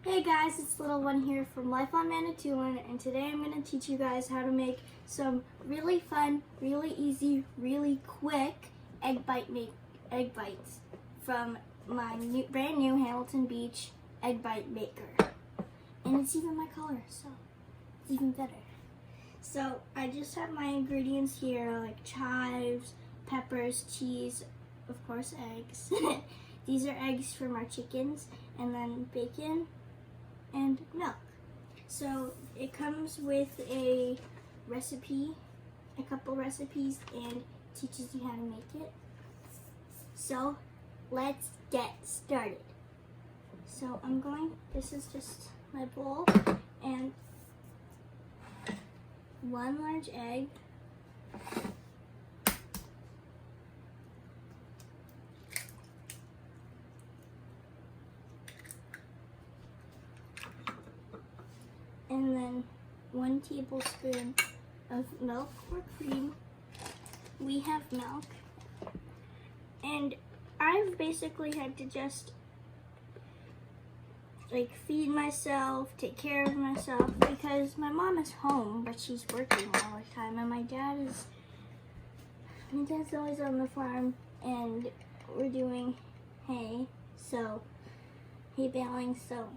Hey guys, it's Little One here from Life on Manitoulin, and today I'm going to teach you guys how to make some really fun, really easy, really quick egg bites from my brand new Hamilton Beach egg bite maker. And it's even my color, so it's even better. So I just have my ingredients here, like chives, peppers, cheese, of course eggs. These are eggs from our chickens, and then bacon and milk. So it comes with a recipe, a couple recipes, and teaches you how to make it. So let's get started. So this is just my bowl and one large egg, and then 1 tablespoon of milk or cream. We have milk, and I've basically had to just feed myself, take care of myself, because my mom is home, but she's working all the time, and my dad's always on the farm, and we're doing hay baling, so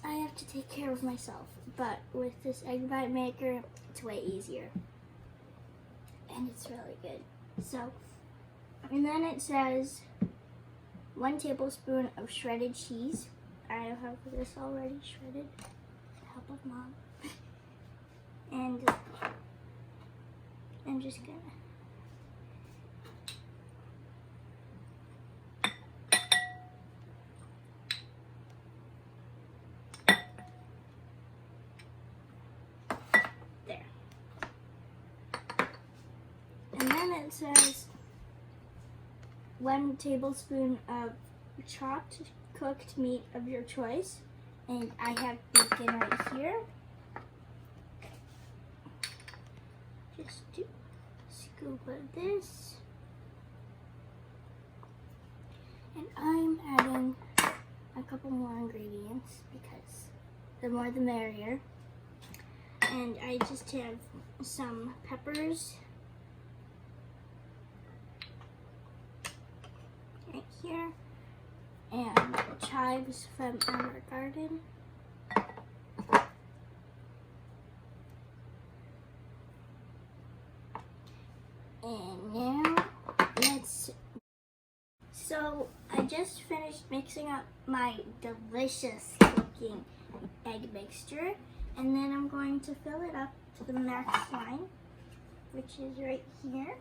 I have to take care of myself. But with this egg bite maker, it's way easier, and it's really good. So, and then it says 1 tablespoon of shredded cheese. I have this already shredded with the help of Mom. And I'm just gonna there. And then it says 1 tablespoon of chopped cooked meat of your choice, and I have bacon right here. Just do a scoop of this, and I'm adding a couple more ingredients because the more the merrier. And I just have some peppers right here, and chives from our garden. And now so I just finished mixing up my delicious looking egg mixture, and then I'm going to fill it up to the max line, which is right here.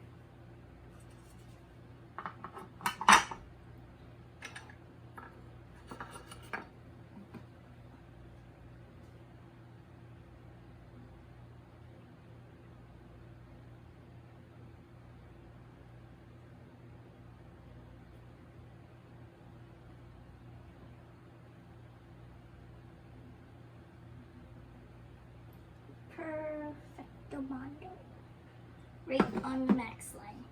Perfecto, right on the max line.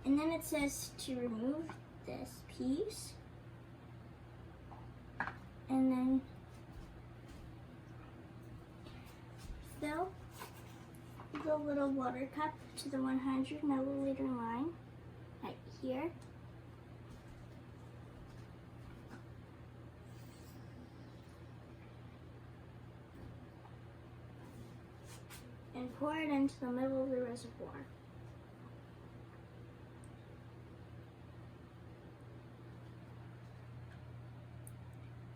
And then it says to remove this piece, and then fill the little water cup to the 100 milliliter line right here. And pour it into the middle of the reservoir.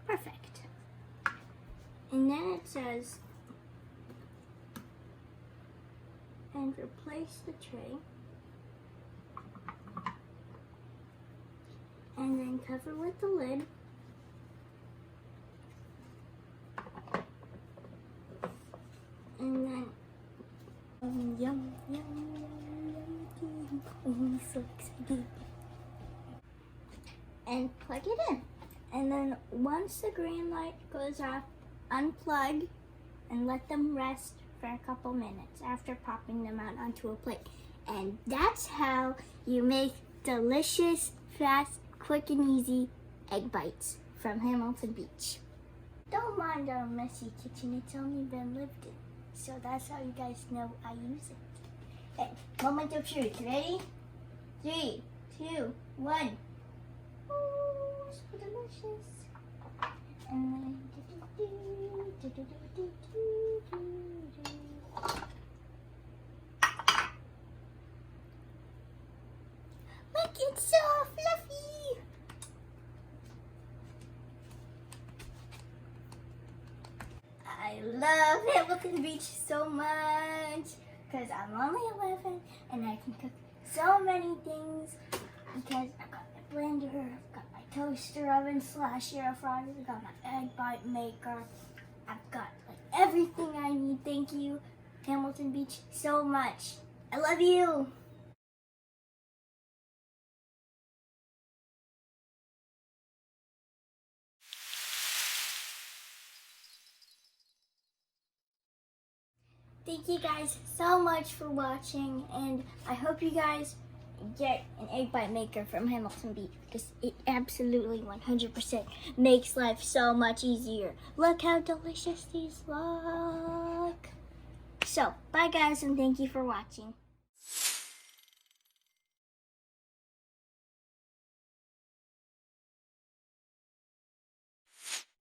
Perfect. And then it says, and replace the tray, and then cover with the lid. And then yum, yum, yum, yum. Oh, I'm so excited. And plug it in. And then once the green light goes off, unplug and let them rest for a couple minutes after popping them out onto a plate. And that's how you make delicious, fast, quick and easy egg bites from Hamilton Beach. don't mind our messy kitchen. It's only been lifted. So that's how you guys know I use it. Okay, moment of truth. Ready? 3, 2, 1. Oh, so delicious. And then look, it's so fluffy. I love Hamilton Beach so much because I'm only 11 and I can cook so many things because I've got my blender, I've got my toaster oven / air fryer, I've got my egg bite maker, I've got like everything I need. Thank you, Hamilton Beach, so much. I love you. Thank you guys so much for watching, and I hope you guys get an egg bite maker from Hamilton Beach because it absolutely 100% makes life so much easier. Look how delicious these look. So, bye guys, and thank you for watching.